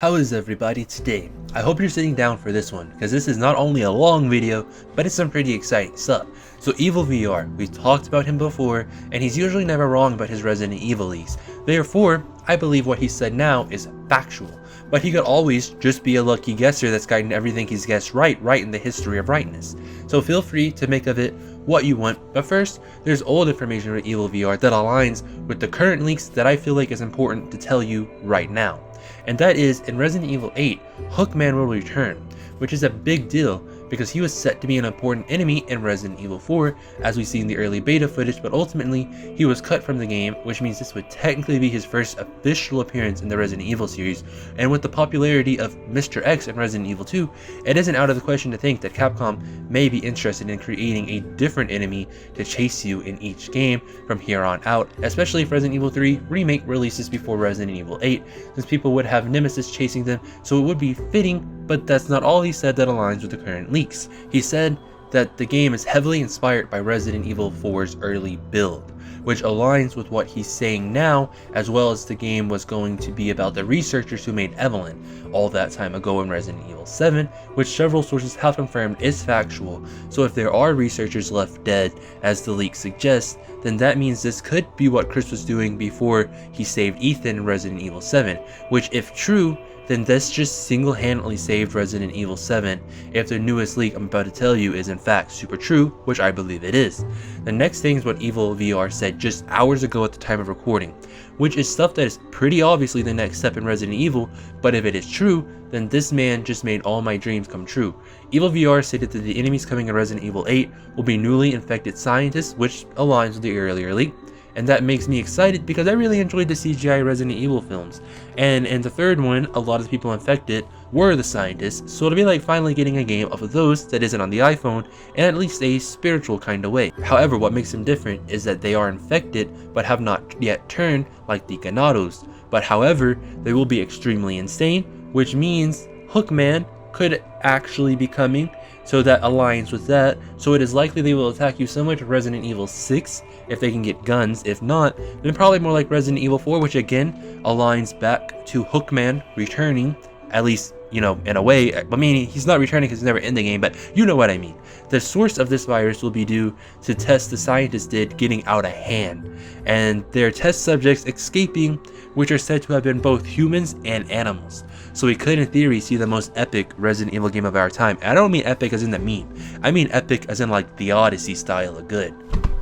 How is everybody today? I hope you're sitting down for this one, because this is not only a long video, but it's some pretty exciting stuff. So Evil VR, we've talked about him before, and he's usually never wrong about his Resident Evil leaks. Therefore, I believe what he said now is factual. But he could always just be a lucky guesser that's gotten everything he's guessed right in the history of rightness. So feel free to make of it what you want, but first, there's old information with Evil VR that aligns with the current leaks that I feel like is important to tell you right now. And that is, in Resident Evil 8, Hookman will return, which is a big deal because he was set to be an important enemy in Resident Evil 4, as we see in the early beta footage, but ultimately he was cut from the game, which means this would technically be his first official appearance in the Resident Evil series. And with the popularity of Mr. X in Resident Evil 2, it isn't out of the question to think that Capcom may be interested in creating a different enemy to chase you in each game from here on out, especially if Resident Evil 3 Remake releases before Resident Evil 8, since people would have Nemesis chasing them, so it would be fitting. But that's not all he said that aligns with the current leaks. He said that the game is heavily inspired by Resident Evil 4's early build, which aligns with what he's saying now, as well as the game was going to be about the researchers who made Evelyn all that time ago in Resident Evil 7, which several sources have confirmed is factual. So if there are researchers left dead, as the leak suggests, then that means this could be what Chris was doing before he saved Ethan in Resident Evil 7, which if true, then this just single-handedly saved Resident Evil 7 if the newest leak I'm about to tell you is in fact super true, which I believe it is. The next thing is what Evil VR said just hours ago at the time of recording, which is stuff that is pretty obviously the next step in Resident Evil, but if it is true, then this man just made all my dreams come true. Evil VR stated that the enemies coming in Resident Evil 8 will be newly infected scientists, which aligns with the earlier leak. And that makes me excited because I really enjoyed the CGI Resident Evil films. And in the third one, a lot of the people infected were the scientists, so it'll be like finally getting a game of those that isn't on the iPhone in at least a spiritual kind of way. However, what makes them different is that they are infected but have not yet turned like the Ganados. But however, they will be extremely insane, which means Hookman could actually be coming, so that aligns with that. So it is likely they will attack you similar to Resident Evil 6 if they can get guns. If not, then probably more like Resident Evil 4, which again aligns back to Hookman returning, at least, you know, in a way. I mean, he's not returning because he's never in the game, but you know what I mean. The source of this virus will be due to tests the scientists did getting out of hand, and their test subjects escaping, which are said to have been both humans and animals. So we could in theory see the most epic Resident Evil game of our time. And I don't mean epic as in the meme, I mean epic as in like the Odyssey style of good.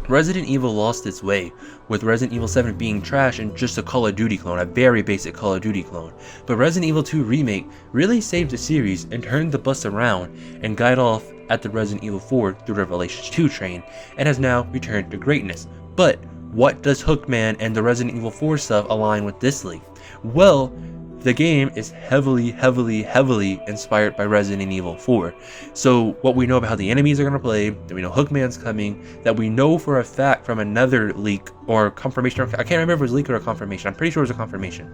Resident Evil lost its way, with Resident Evil 7 being trash and just a Call of Duty clone, a very basic Call of Duty clone. But Resident Evil 2 Remake really saved the series and turned the bus around and got off at the Resident Evil 4 through Revelations 2 train, and has now returned to greatness. But what does Hookman and the Resident Evil 4 stuff align with this leak? Well, the game is heavily inspired by Resident Evil 4. So what we know about how the enemies are going to play, that we know Hookman's coming, that we know for a fact from another leak or confirmation, I can't remember if it was a leak or a confirmation, I'm pretty sure it was a confirmation.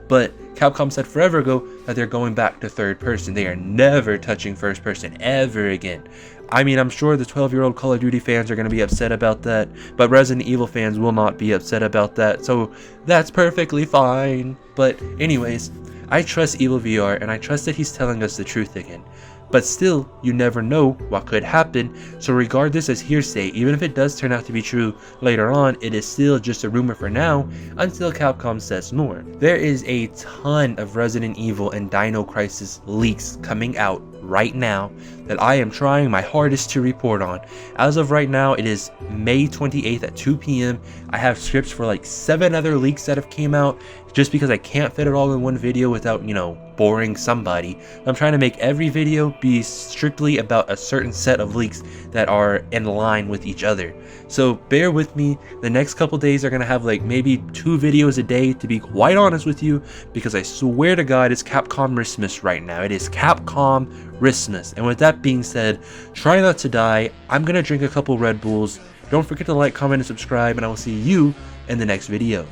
But Capcom said forever ago that they're going back to third person. They are never touching first person ever again. I mean, I'm sure the 12-year-old Call of Duty fans are going to be upset about that, but Resident Evil fans will not be upset about that, so that's perfectly fine. But anyways, I trust Evil VR, and I trust that he's telling us the truth again. But still, you never know what could happen, so regard this as hearsay. Even if it does turn out to be true later on, it is still just a rumor for now, until Capcom says more. There is a ton of Resident Evil and Dino Crisis leaks coming out right now that I am trying my hardest to report on. As of right now, it is May 28th at 2 p.m. I have scripts for like 7 other leaks that have came out, just because I can't fit it all in one video without, you know, boring somebody. I'm trying to make every video be strictly about a certain set of leaks that are in line with each other. So bear with me, the next couple days are gonna have like maybe 2 videos a day, to be quite honest with you, because I swear to God it's Capcom Christmas right now. It is Capcom Christmas. And with that being said, try not to die. I'm gonna drink a couple Red Bulls. Don't forget to like, comment, and subscribe, and I will see you in the next video.